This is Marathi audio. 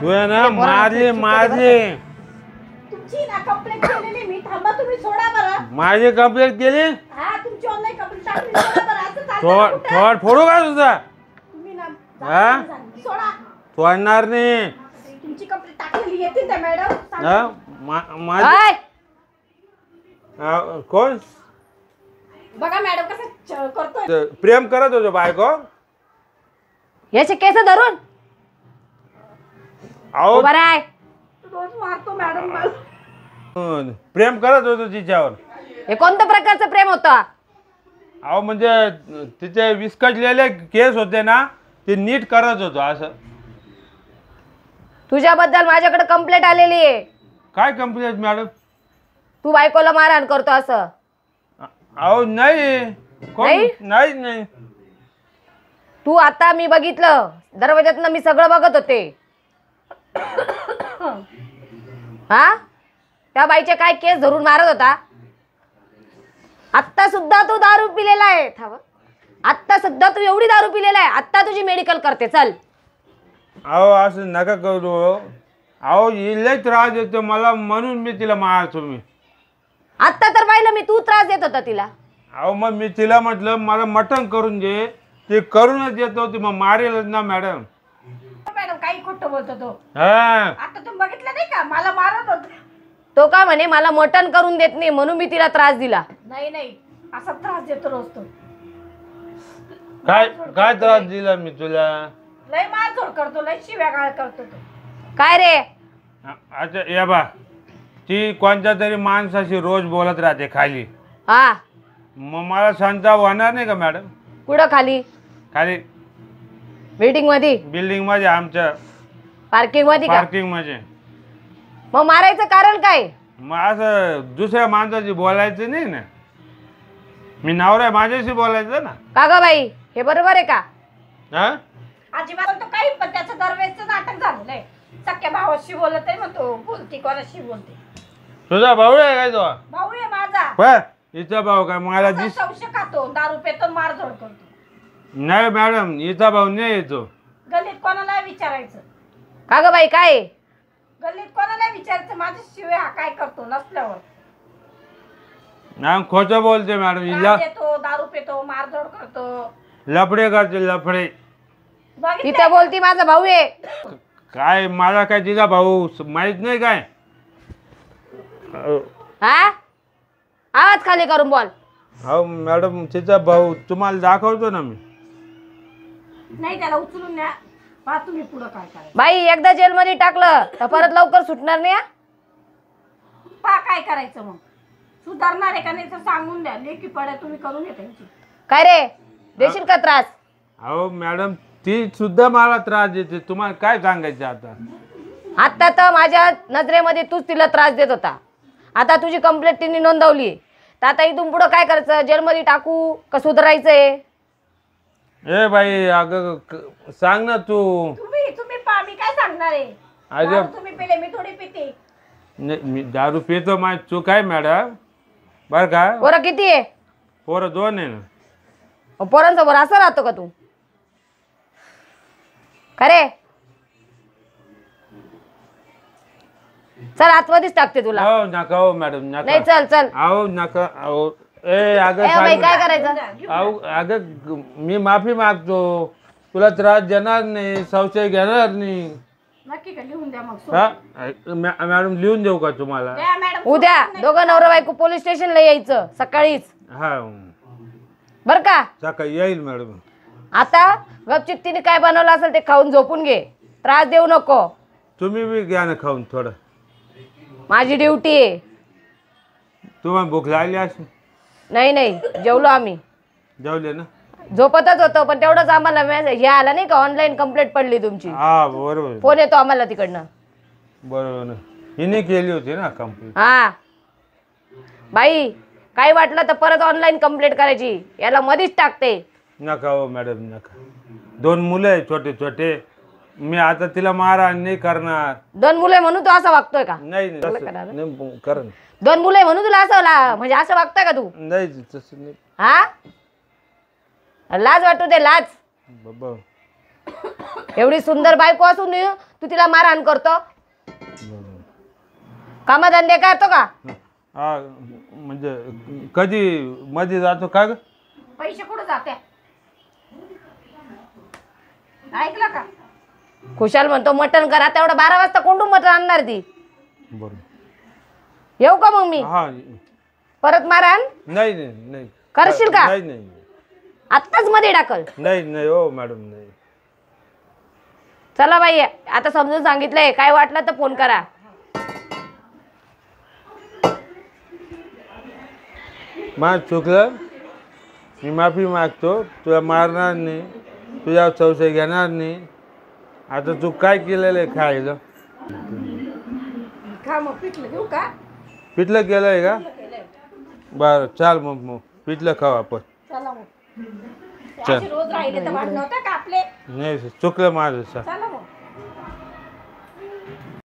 तू आहे ना माझी तुमची ना कंप्लेंट केलेली मी. थांबा तुम्ही, सोडा बरं. माझी कंप्लेंट केली. हा, तुमची ऑनलाईन कंप्लेंट टाकली. सोडा बरं. असं चालतं का कुठं? थोड फोडू का तुझा? तुम्ही ना हा? सोडा. सोडणार नाही. तुमची कंप्लेंट टाकलेली येतील त्या मॅडम. माझी कोण बघा मॅडम कसं करतोय. प्रेम करत होतो बायको. याचे केस धरून अहो उभा राय. रोज मारतो मॅडम मला. प्रेम करत होतो तिच्यावर. हे कोणत्या प्रकारचं प्रेम होतं? अहो म्हणजे तिचे विस्कटलेले केस होते ना, ते नीट करत होतो असं. तुझ्याबद्दल माझ्याकडे कंप्लेंट आलेली आहे. काय कंप्लेंट मॅडम? तू बायकोला मारहाण करतो असं. अहो नाही. नाही. तू आता मी बघितलं दरवाजातनं, मी सगळं बघत होते. हा, त्या बाईचे काय केस धरून मारत होता. आत्ता सुद्धा तू दारू पिलेला आहे. आत्ता सुद्धा तू एवढी दारू पिलेला आहे. आत्ता तुझी मेडिकल करते. चल. अहो असं नका करू. अहो लय त्रास देतो मला, म्हणून मी तिला मारतो. मी आत्ता तर पाहिलं मी, तू त्रास देत होता तिला. अहो मग मी तिला म्हटलं मला मटण करून दे. ते करूनच देत होती. मग मारेलच ना मॅडम. मॅडम काही खोटं बोलतो तो. हा, आता तुम्ही बघितलं नाही का, मला मारत होत. तो का म्हणे मला मटण करून देत नाही म्हणून मी तिला त्रास दिला. नाही असा त्रास देतो रोज तो. काय त्रास दिला मी तुला? लय मारझोड करतो, लय शिव्या गाळ करतो तो. काय रे? अच्छा या बा, ती कोणत्या तरी माणसाशी रोज बोलत राहते खाली. हा, मग मला संताप होणार नाही का मॅडम? कुठं खाली? खाली बिल्डिंग मध्ये? बिल्डिंग मध्ये, आमच्या पार्किंग मध्ये का? पार्किंग मध्ये. मग मारायचं कारण काय? मग असं दुसऱ्या माणसाशी बोलायचं नाही ना. मी नवरा माझ्याशी बोलायचं ना. का ग बाई, हे बरोबर आहे का? हा, अजिबात तो काही, पण त्याचं दरवेळेचं नाटक झालेलं आहे. सख्या भावाशी बोलत आहे, मग तो बोलती कोणाशी बोलते. तुझा भाऊ आहे काय तो? भाऊ आहे माझा. पण हिचा भाऊ काय मला असा संशय खातो, दारू पेतो, मारझोड करतो. नाही मॅडम, हिचा भाऊ नाही येतो. गल्लीत कोणाला विचारायचं? का ग बाई काय? गल्लीत कोणाला विचारायचं माझ्या शिवाय हा काय करतो नसल्यावर? नाही खोटं बोलते मॅडम. हिला त्रास देतो, दारू पेतो, मारझोड करतो. लफडे करते लफडे. तिथे बोलती माझा भाऊ आहे. काय मला काय तिचा भाऊ माहित नाही काय? हा, आवाज खाली करून बोल. हो मॅडम, तिचा भाऊ तुम्हाला दाखवतो ना मी. नाही त्याला उचलून न्या. पहा तुम्ही पुढं काय करायचं. बाई एकदा जेलमध्ये टाकलं तर परत लवकर सुटणार नाही. पहा काय करायचं मग. सुधारणार आहे का नाही तर सांगून द्या. लेखी पड्या तुम्ही करून घ्या त्यांची. काय रे, देशील का त्रास? अहो मॅडम, ती सुद्धा मला त्रास देते. तुम्हाला काय सांगायचं आता? आता तर माझ्या नजरेमध्ये तूच तिला त्रास देत होता. आता तुझी कंप्लेंट तिने नोंदवली, तर आता इथून पुढं काय करायचं? जेलमध्ये टाकू का सुधारायचंय? ए बाई अगं सांग ना तू. तुम्ही पहा, मी काय सांगणार आहे? दारू तुम्ही पिले, मी थोडी पिते. मी दारू पितो, माझी चूक आहे मॅडम बर का. पोरं किती आहे? पोरं 2 आहे ना. पोरांसमोर असं राहतो का तू? खरे चल, आतमध्येच टाकते तुला. हो नका हो मॅडम, नका. नाही चल चल. अहो नका. अहो अगं काय करायचं? अहो अगं मी माफी मागतो. तुला त्रास देणार नाही, संशय घेणार नाही. नक्की का? लिहून द्या मग. हा मॅडम, लिहून देऊ का तुम्हाला? द्या मॅडम. उद्या दोघं नवरा बायको पोलीस स्टेशनला यायचं सकाळीच, हा बर का? सकाळी येईल मॅडम. आता गपचिप तिने काय बनवलं असेल ते खाऊन झोपून घे. त्रास देऊ नको. तुम्ही बी घ्या ना खाऊन थोडं. माझी ड्युटी आहे. तुम्हाला भूक लागली असेल. नाही जेवलो आम्ही. जेवले ना? झोपतच होतो, पण तेवढंच आम्हाला हे आला नाही का, ऑनलाईन कंप्लेंट पडली तुमची. हा बरोबर. फोन येतो आम्हाला तिकडनं. बरोबर ना, हिने केली होती ना कंप्लेंट. हा बाई, काय वाटलं तर परत ऑनलाईन कंप्लेंट करायची. याला मधीच टाकते. नका हो मॅडम, नका. 2 मुलं आहे छोटे छोटे. मी आता तिला मारहाण नाही करणार. 2 मुलं म्हणून तू असं वागतोय का? नाही कर. 2 मुलं म्हणून तुला असं म्हणजे असं वागतोय का तू? नाही तसं नाही. हा, लाज वाटू दे, लाज. बाबा एवढी सुंदर बायको असून तू तिला मारहाण करतो. कामधंदे करतो का? हा म्हणजे कधी मध्ये जातो का ग? पैसे कुठं जाते ऐकलं का? खुशाल म्हणतो मटण करा, तेवढं 12 वाजता कोंडून मटण आणणार ती. बरोबर. येऊ का मग मी? हा परत मारहाण नाही नाही नाही करशील का? नाही नाही आत्ताच मध्ये टाकल. नाही नाही हो मॅडम नाही. चला बाई, आता समजून सांगितलंय, काय वाटलं तर फोन करा. माझं चुकलं, मी माफी मागतो. तुला मारणार नाही, तुझ्या संशय घेणार नाही. आता तू काय केलेलं आहे खायला? खा मग पिठलं घेऊ का? पिठलं केलं आहे का? केलंय. बरं चाल मग पिठलं खाऊ आपण. चला मग चल. अशी रोज राहिले तर भांडण होतं का आपले? नाही चुकलं माझं. चला मग.